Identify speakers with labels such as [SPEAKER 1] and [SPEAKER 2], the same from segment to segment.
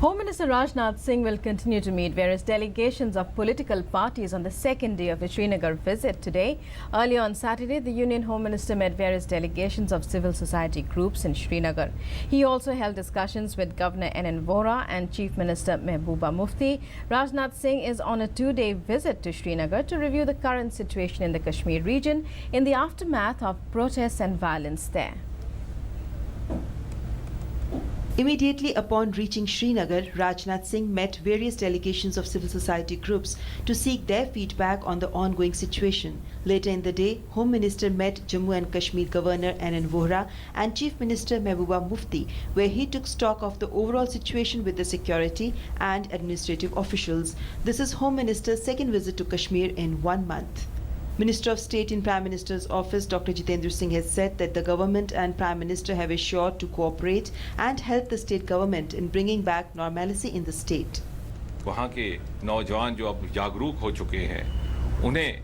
[SPEAKER 1] Home Minister Rajnath Singh will continue to meet various delegations of political parties on the second day of his Srinagar visit today. Earlier on Saturday, the Union Home Minister met various delegations of civil society groups in Srinagar. He also held discussions with Governor N.N. Vohra and Chief Minister Mehbooba Mufti. Rajnath Singh is on a two-day visit to Srinagar to review the current situation in the Kashmir region in the aftermath of protests and violence there.
[SPEAKER 2] Immediately upon reaching Srinagar, Rajnath Singh met various delegations of civil society groups to seek their feedback on the ongoing situation. Later in the day, Home Minister met Jammu and Kashmir Governor N.N. Vohra and Chief Minister Mehbooba Mufti, where he took stock of the overall situation with the security and administrative officials. This is Home Minister's second visit to Kashmir in 1 month. Minister of State in Prime Minister's office Dr. Jitendra Singh has said that the government and Prime Minister have assured to cooperate and help the state government in bringing back normalcy in the state.
[SPEAKER 3] वहाँ के नौजवान जो अब जागरूक हो चुके हैं उन्हें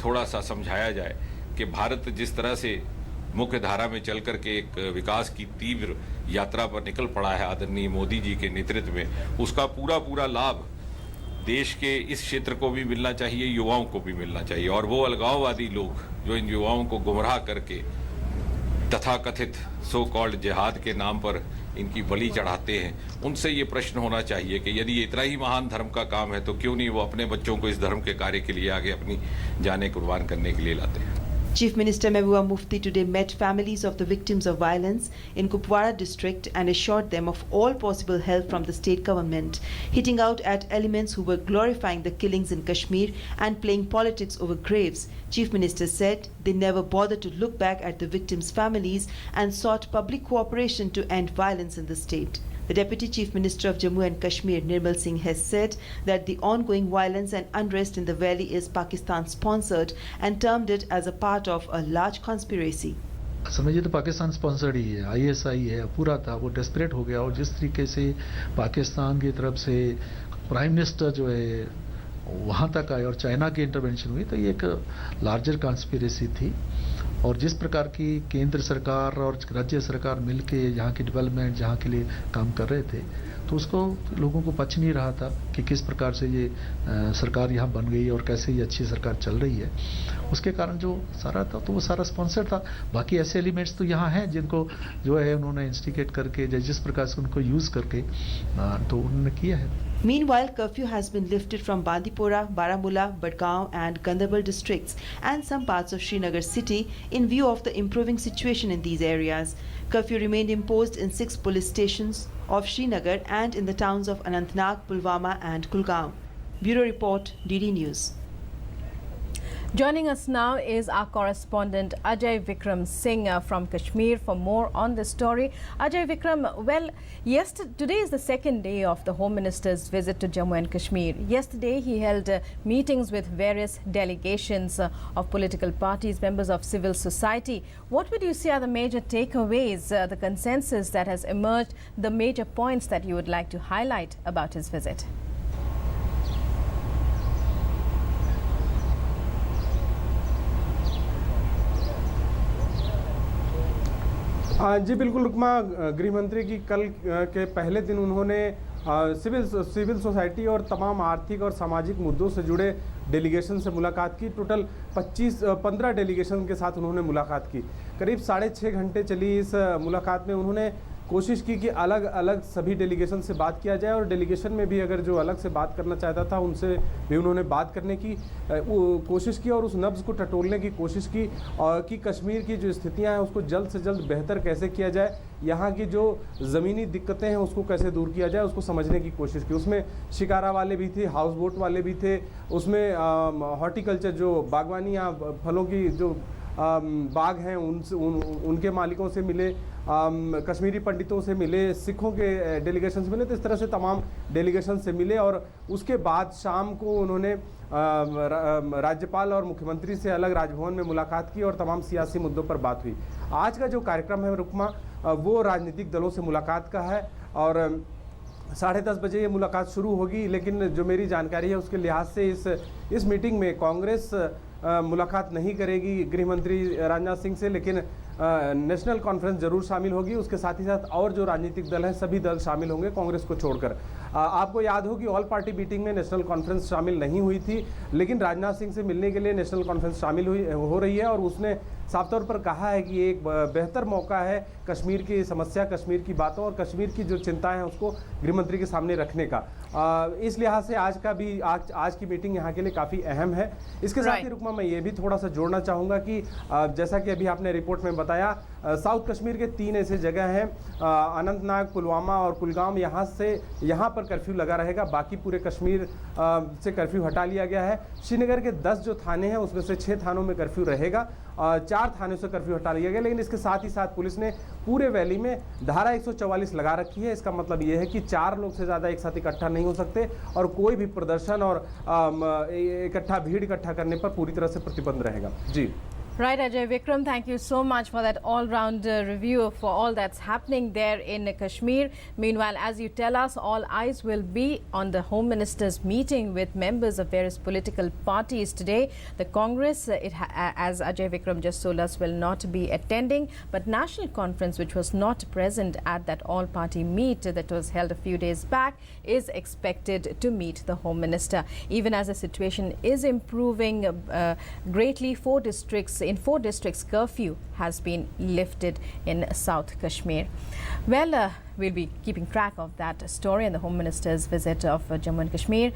[SPEAKER 3] थोड़ा सा समझाया जाए कि भारत जिस तरह से मुख्य धारा में चल करके एक विकास की तीव्र यात्रा पर निकल पड़ा है आदरणीय मोदी जी के नेतृत्व में, उसका पूरा लाभ देश के इस क्षेत्र को भी मिलना चाहिए, युवाओं को भी मिलना चाहिए। और वो अलगाववादी लोग जो इन युवाओं को गुमराह करके तथाकथित सो कॉल्ड जिहाद के नाम पर इनकी बलि चढ़ाते हैं, उनसे ये प्रश्न होना चाहिए कि यदि इतना ही महान धर्म का काम है तो क्यों नहीं वो अपने बच्चों को इस धर्म के कार्य के लिए आगे अपनी जानें कुर्बान करने के लिए लाते हैं।
[SPEAKER 2] Chief Minister Mehbooba Mufti today met families of the victims of violence in Kupwara district and assured them of all possible help from the state government, hitting out at elements who were glorifying the killings in Kashmir and playing politics over graves. Chief Minister said they never bothered to look back at the victims' families and sought public cooperation to end violence in the state. The Deputy Chief Minister of Jammu and Kashmir, Nirmal Singh, has said that the ongoing violence and unrest in the valley is Pakistan-sponsored and termed it as a part of a large conspiracy.
[SPEAKER 4] समझिए तो Pakistan sponsored ही है, ISI है, पूरा था, वो desperate हो गया। और जिस तरीके से पाकिस्तान की तरफ से प्राइम मिनिस्टर जो है वहाँ तक आए और चाइना की इंटरवेंशन हुई, तो ये एक लार्जर कॉन्स्पिरेसी थी। और जिस प्रकार की केंद्र सरकार और राज्य सरकार मिलके यहाँ की डेवलपमेंट जहाँ के लिए काम कर रहे थे, तो उसको लोगों को पच नहीं रहा था कि किस प्रकार से ये सरकार यहाँ बन गई और कैसे ये अच्छी सरकार चल रही है। उसके कारण जो सारा था तो वो सारा स्पॉन्सर था। बाकी ऐसे एलिमेंट्स तो यहाँ हैं जिनको जो है उन्होंने इंस्टिगेट करके जिस प्रकार से उनको यूज़ करके तो उन्होंने किया है।
[SPEAKER 2] Meanwhile, curfew has been lifted from Bandipora, Baramulla, Badgaon and Gandarbal districts and some parts of Srinagar city in view of the improving situation in these areas. Curfew remained imposed in 6 police stations of Srinagar and in the towns of Anantnag, Pulwama and Kulgaon. Bureau Report, DD News.
[SPEAKER 1] Joining us now is our correspondent Ajay Vikram Singh from Kashmir for more on this story. Ajay Vikram, well, today is the second day of the Home Minister's visit to Jammu and Kashmir. Yesterday he held meetings with various delegations of political parties, members of civil society. What would you say are the major takeaways, the consensus that has emerged, the major points that you would like to highlight about his visit?
[SPEAKER 5] जी बिल्कुल रुकमा, गृह मंत्री की कल के पहले दिन उन्होंने civil society और तमाम आर्थिक और सामाजिक मुद्दों से जुड़े डेलीगेशन से मुलाकात की। टोटल 15 डेलीगेशन के साथ उन्होंने मुलाकात की। करीब 6.5 घंटे चली इस मुलाकात में उन्होंने कोशिश की कि अलग अलग सभी डेलीगेशन से बात किया जाए और डेलीगेशन में भी अगर जो अलग से बात करना चाहता था उनसे भी उन्होंने बात करने की कोशिश की और उस नब्ज़ को टटोलने की कोशिश की और कि कश्मीर की जो स्थितियां हैं उसको जल्द से जल्द बेहतर कैसे किया जाए, यहाँ की जो ज़मीनी दिक्कतें हैं उसको कैसे दूर किया जाए, उसको समझने की कोशिश की। उसमें शिकारा वाले भी थे, हाउस बोट वाले भी थे, उसमें हॉर्टिकल्चर जो बागवानी या फलों की जो बाग हैं उनके मालिकों से मिले, कश्मीरी पंडितों से मिले, सिखों के डेलीगेशन से मिले। तो इस तरह से तमाम डेलीगेशन से मिले और उसके बाद शाम को उन्होंने राज्यपाल और मुख्यमंत्री से अलग राजभवन में मुलाकात की और तमाम सियासी मुद्दों पर बात हुई। आज का जो कार्यक्रम है रुकमा, वो राजनीतिक दलों से मुलाकात का है और 10:30 बजे ये मुलाकात शुरू होगी। लेकिन जो मेरी जानकारी है उसके लिहाज से इस मीटिंग में कांग्रेस मुलाकात नहीं करेगी गृह मंत्री राजनाथ सिंह से, लेकिन नेशनल कॉन्फ्रेंस जरूर शामिल होगी। उसके साथ ही साथ और जो राजनीतिक दल हैं सभी दल शामिल होंगे कांग्रेस को छोड़कर। आपको याद हो कि ऑल पार्टी मीटिंग में नेशनल कॉन्फ्रेंस शामिल नहीं हुई थी, लेकिन राजनाथ सिंह से मिलने के लिए नेशनल कॉन्फ्रेंस शामिल हो रही है और उसने साफ तौर पर कहा है कि ये एक बेहतर मौका है कश्मीर की समस्या, कश्मीर की बातों और कश्मीर की जो चिंताएं हैं उसको गृहमंत्री के सामने रखने का। इस लिहाज से आज की मीटिंग यहाँ के लिए काफ़ी अहम है। इसके साथ ही रुकमा मैं ये भी थोड़ा सा जोड़ना चाहूँगा कि जैसा कि अभी आपने रिपोर्ट में बताया, साउथ कश्मीर के 3 ऐसे जगह हैं, अनंतनाग, पुलवामा और कुलगाम, यहाँ पर कर्फ्यू लगा रहेगा। बाकी पूरे कश्मीर से कर्फ्यू हटा लिया गया है। श्रीनगर के 10 जो थाने हैं उसमें से 6 थानों में कर्फ्यू रहेगा, 4 थानों से कर्फ्यू हटा लिया गया। लेकिन इसके साथ ही साथ पुलिस ने पूरे वैली में धारा 144 लगा रखी है। इसका मतलब ये है कि 4 लोग से ज़्यादा एक साथ इकट्ठा नहीं हो सकते और कोई भी प्रदर्शन और भीड़ इकट्ठा करने पर पूरी तरह से प्रतिबंध रहेगा। जी।
[SPEAKER 1] Right, Ajay Vikram, thank you so much for that all-round review for all that's happening there in Kashmir. Meanwhile, as you tell us, all eyes will be on the Home Minister's meeting with members of various political parties today. The Congress, as Ajay Vikram just told us, will not be attending, but National Conference, which was not present at that all-party meet that was held a few days back, is expected to meet the Home Minister. Even as the situation is improving greatly, 4 districts curfew has been lifted in South Kashmir. Well, we'll be keeping track of that story and the Home Minister's visit of Jammu and Kashmir.